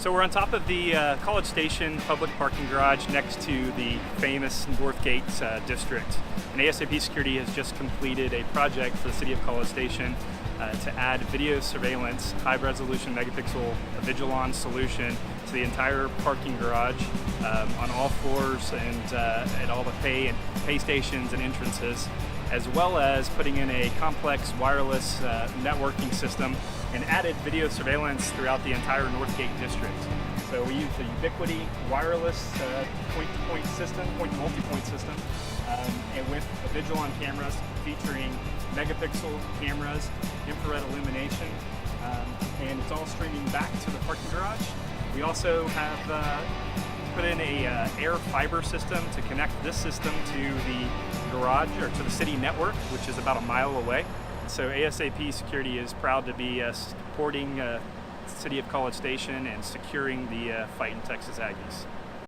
So we're on top of the College Station public parking garage next to the famous Northgate district. And ASAP Security has just completed a project for the city of College Station to add video surveillance, high resolution megapixel Vigilon solution to the entire parking garage on all floors and at all the pay stations and entrances, as well as putting in a complex wireless networking system and added video surveillance throughout the entire Northgate district. So we use the Ubiquity wireless point-to-point system, point-to-multipoint system, and with Vigilon cameras featuring megapixel cameras, infrared illumination, and it's all streaming back to the parking garage. We also have put in a air fiber system to connect this system to the garage or to the city network, which is about a mile away. So ASAP Security is proud to be supporting the city of College Station and securing the fight in Texas Aggies.